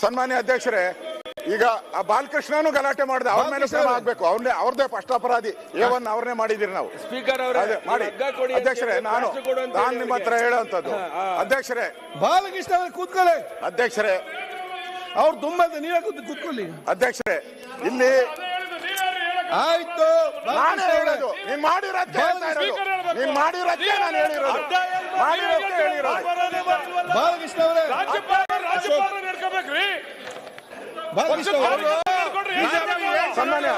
ಸನ್ಮಾನ್ಯ ಅಧ್ಯಕ್ಷರೇ, ಈಗ ಆ ಬಾಲಕೃಷ್ಣನು ಗಲಾಟೆ ಮಾಡಿದೆ, ಅವ್ರ ಮೇಲೆ ಕ್ರಮ ಆಗ್ಬೇಕು. ಅವ್ರದೇ ಫಸ್ಟ್ ಅಪರಾಧಿ. A1 ಅವ್ರನ್ನೇ ಮಾಡಿದಿರಿ ನಾವು. ಸ್ಪೀಕರ್ ಅವರೇ ಮಾಡಿ ಅಧ್ಯಕ್ಷರೇ, ನಾನು ನಿಮ್ಮ ಹತ್ರ ಹೇಳುವಂತದ್ದು. ಅಧ್ಯಕ್ಷರೇ, ಬಾಲಕೃಷ್ಣ ಅವರು ಕೂತ್ಕೊಳ್ಳಿ. ಅಧ್ಯಕ್ಷರೇ, ಅವ್ರು ತುಂಬಾ ನೀವೇ ಕೂತ್ಕೊಳ್ಳಿ. ಅಧ್ಯಕ್ಷರೇ, ಇಲ್ಲಿ ಆಯ್ತು, ನಾನೇ ಹೇಳೋದು, ನೀನ್ ಮಾಡಿರೋದೇ ಹೇಳ್ತಾ ಇರೋದು, ನೀನ್ ಮಾಡಿರೋದೇ ನಾನು ಹೇಳಿರೋದು, ಮಾಡಿರೋದೇ ಹೇಳಿರೋದು. ಬಾಲಕೃಷ್ಣ ಅವರೇ, ಬಾಲಕೃಷ್ಣ ಅವರು ಸನ್ಮಾನ್ಯ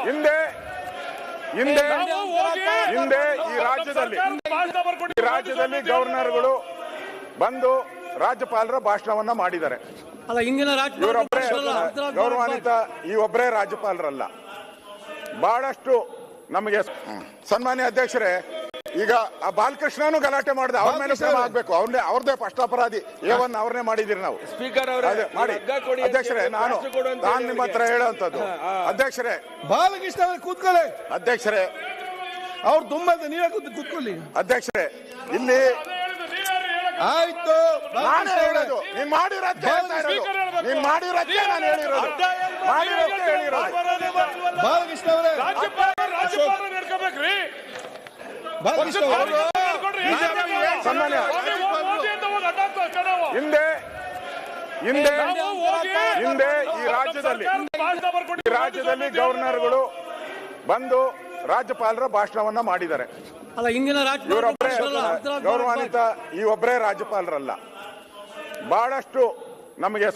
ಹಿಂದೆ ಈ ರಾಜ್ಯದಲ್ಲಿ ಗವರ್ನರ್ಗಳು ಬಂದು ರಾಜ್ಯಪಾಲರ ಭಾಷಣವನ್ನ ಮಾಡಿದ್ದಾರೆ. ಇವರೊಬ್ಬರೇ ಗೌರವಾನ್ವಿತ, ಈ ಒಬ್ಬರೇ ರಾಜ್ಯಪಾಲರಲ್ಲ, ಬಹಳಷ್ಟು ನಮಗೆ. ಸನ್ಮಾನ್ಯ ಅಧ್ಯಕ್ಷರೇ, ಈಗ ಆ ಬಾಲಕೃಷ್ಣನು ಗಲಾಟೆ ಮಾಡಿದೆ, ಅವ್ರ ಮೇಲೆ ಕ್ರಮ ಆಗ್ಬೇಕು. ಅವ್ರದೇ ಫಸ್ಟ್ ಅಪರಾಧಿ. A1 ಅವ್ರನ್ನೇ ಮಾಡಿದಿರಿ ನಾವು. ಸ್ಪೀಕರ್ ಅವರೇ ಮಾಡಿ ಅಧ್ಯಕ್ಷರೇ, ನಾನು ನಿಮ್ಮ ಹತ್ರ ಹೇಳುವಂತದ್ದು. ಅಧ್ಯಕ್ಷರೇ, ಬಾಲಕೃಷ್ಣ ಅವರು ಕೂತ್ಕೊಳ್ಳಿ. ಅಧ್ಯಕ್ಷರೇ, ಅವ್ರು ತುಂಬಾ ನೀವೇ ಕೂತ್ಕೊಳ್ಳಿ. ಅಧ್ಯಕ್ಷರೇ, ಇಲ್ಲಿ ಆಯ್ತು, ನಾನೇ ಹೇಳೋದು, ನೀನ್ ಮಾಡಿರೋದೇ ಹೇಳ್ತಾ ಇರೋದು, ನೀನ್ ಮಾಡಿರೋದೇ ನಾನು ಹೇಳಿರೋದು, ಮಾಡಿರೋದೇ ಹೇಳಿರೋದು. ಬಾಲಕೃಷ್ಣ ಅವರೇ, ಬಾಲಕೃಷ್ಣ ಅವರು ಸನ್ಮಾನ್ಯ ಹಿಂದೆ ಈ ರಾಜ್ಯದಲ್ಲಿ ಗವರ್ನರ್ಗಳು ಬಂದು ರಾಜ್ಯಪಾಲರ ಭಾಷಣವನ್ನ ಮಾಡಿದ್ದಾರೆ. ಇವರೊಬ್ಬರೇ ಗೌರವಾನ್ವಿತ, ಈ ಒಬ್ಬರೇ ರಾಜ್ಯಪಾಲರಲ್ಲ, ಬಹಳಷ್ಟು ನಮಗೆ